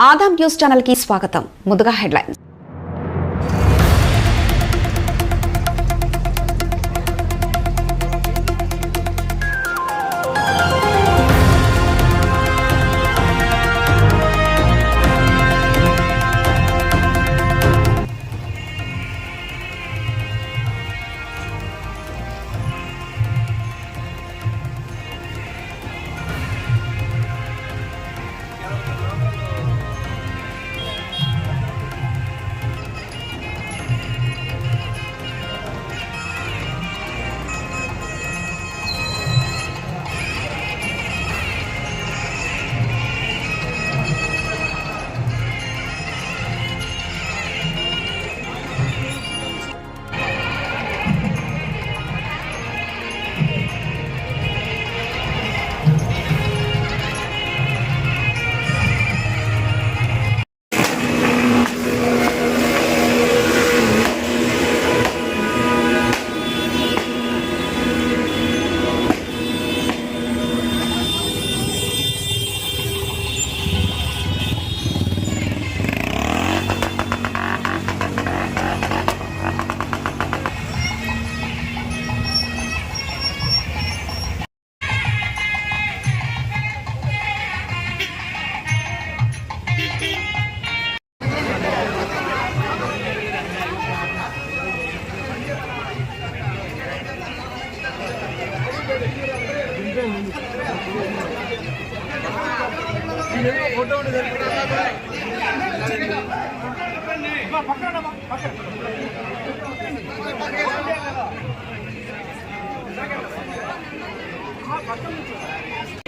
Adam news channel కి స్వాగతం. ముందుగా హెడ్లైన్స్.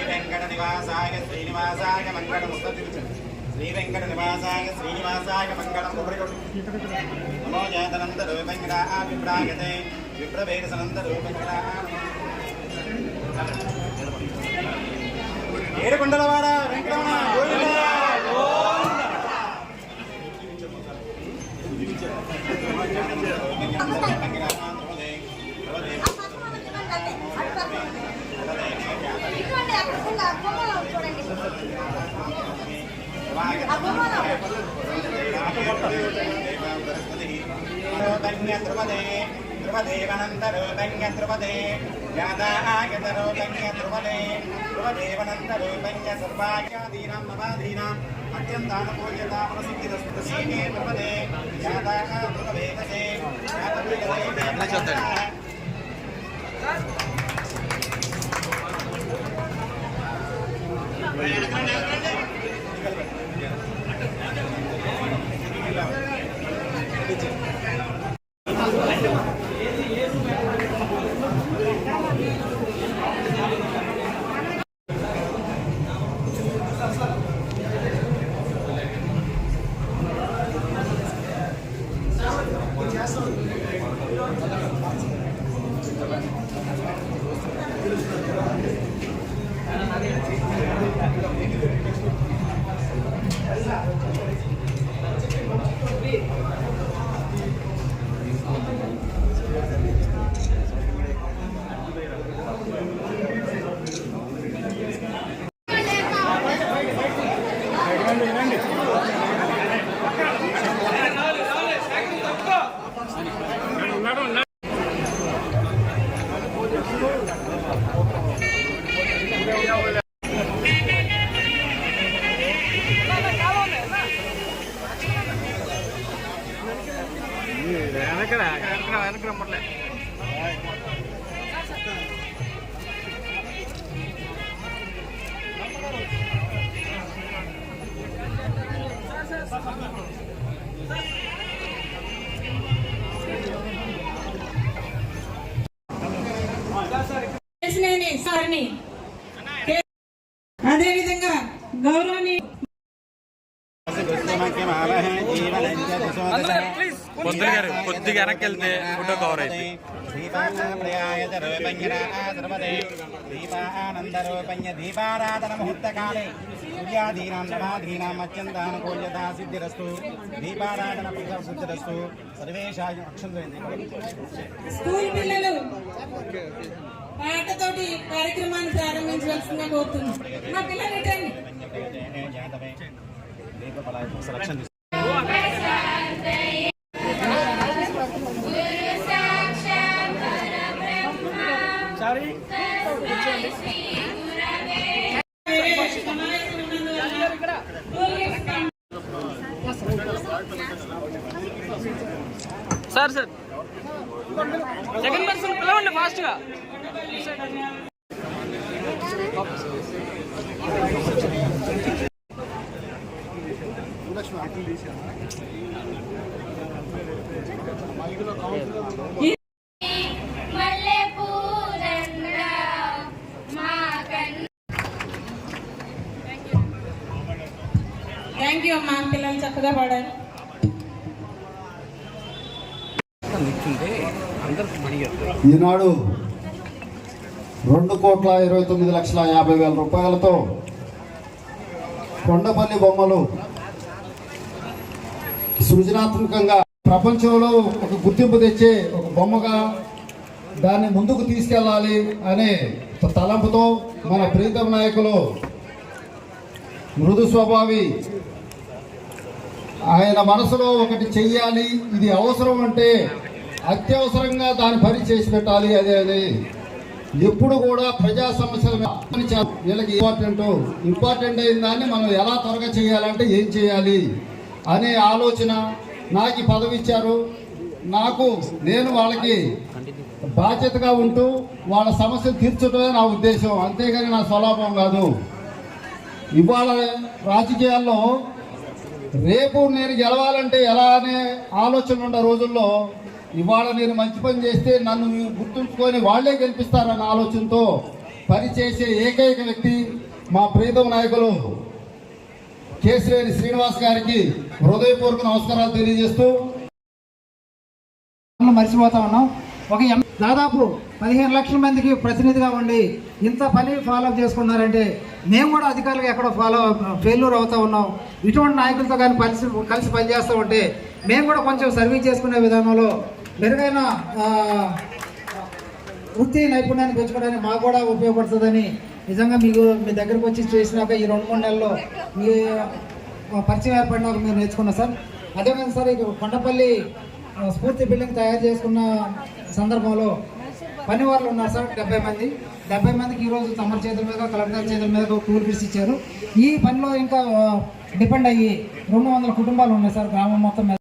వెంకటనివాసాయ శ్రీనివాసాయ మంగళముస్తతి శ్రీ వెంకటనివాసాయ శ్రీనివాసాయ మంగళం నమో జాతనంద రూపంగా విప్రాయతే విప్రవేదసనంద రూపంగా ఏడుకొండలవాడ వెంకటరమణ ధ్రుపదే ధ్రువదేవనందరూపంగ సర్వాఖ్యాదీనాం నవాదీనాం అత్యంతానుకూల్యతామనసిద్ధిరస్తుతే ధ్రుపదే ధ్రువవేదసే అదేవిధంగా గౌరవని కొద్దిగా వెనక్కి వెళ్తే ఫోటో కవర్ అయితే దీపానందరూపణ్య దీపారాధన ముహూర్తకాలే సూర్యాదీనాం నవాదీనాం అత్యంతానుకూల్యతా సిద్ధిరస్తు దీపారాధన సిద్ధిరస్తు సర్వేషాయ అక్షంతైంది. స్కూల్ పిల్లలు పాటతోటి కార్యక్రమాన్ని ప్రారంభించవలసిందిగా కోరుతున్నాం. మా పిల్లలు దీప ఫలాయ selection sir sir second person పిలవండి ఫాస్ట్గా. థ్యాంక్ యూ అమ్మా, పిల్లలు చక్కగా పాడారు. ఈనాడు 2,29,50,000 రూపాయలతో కొండపల్లి బొమ్మలు సృజనాత్మకంగా ప్రపంచంలో ఒక గుర్తింపు తెచ్చే ఒక బొమ్మగా దాన్ని ముందుకు తీసుకెళ్ళాలి అనే తలంపుతో మన ప్రీతం నాయకులు మృదు స్వభావి ఆయన మనసులో ఒకటి చెయ్యాలి, ఇది అవసరం అంటే అత్యవసరంగా దాని పని చేసి పెట్టాలి. అదే ఎప్పుడు కూడా ప్రజా సమస్యల వీళ్ళకి ఇంపార్టెంట్ అయిన దాన్ని మనం ఎలా త్వరగా చేయాలంటే ఏం చేయాలి అనే ఆలోచన. నాకు ఈ పదవి ఇచ్చారు, నేను వాళ్ళకి బాధ్యతగా ఉంటూ వాళ్ళ సమస్యలు తీర్చడమే నా ఉద్దేశం, అంతేగాని నా స్వలాభం కాదు. ఇవాళ రాజకీయాల్లో రేపు నేను గెలవాలంటే ఎలా అనే ఆలోచన ఉన్న రోజుల్లో ఇవాళ నేను మంచి పని చేస్తే నన్ను గుర్తుంచుకొని వాళ్లే గెలిపిస్తారన్న ఆలోచనతో పనిచేసే ఏకైక వ్యక్తి మా ప్రీతం నాయకులు కేశినేని శ్రీనివాస్ గారికి హృదయపూర్వక నమస్కారాలు తెలియజేస్తూ మర్చిపోతా ఉన్నాం. దాదాపు 15 లక్షల మందికి ప్రతినిధిగా ఉండి ఇంత పని ఫాలోఅప్ చేసుకున్నారంటే మేము కూడా అధికారులకు ఎక్కడో ఫెయిల్యూర్ అవుతూ ఉన్నాం. ఇటువంటి నాయకులతో కానీ కలిసి పనిచేస్తూ ఉంటే మేము కూడా కొంచెం సర్వీస్ చేసుకునే విధానంలో మెరుగైన వృత్తి నైపుణ్యాన్ని పెంచుకోవడానికి మాకు కూడా ఉపయోగపడుతుందని నిజంగా మీ దగ్గరకు వచ్చి చేసినాక ఈ 2-3 నెలల్లో మీ పరిచయం ఏర్పడినాక మీరు నేర్చుకున్నాం సార్. అదేవిధంగా సార్ ఇక కొండపల్లి స్ఫూర్తి బిల్డింగ్ తయారు చేసుకున్న సందర్భంలో పని వాళ్ళు ఉన్నారు సార్ 70 మందికి ఈరోజు తమ చేతుల మీద కలెక్టర్ చేతుల మీద టూర్ ఫీస్ ఇచ్చారు. ఈ పనిలో ఇంకా డిపెండ్ అయ్యి 200 కుటుంబాలు ఉన్నాయి సార్ గ్రామం మొత్తం మీద.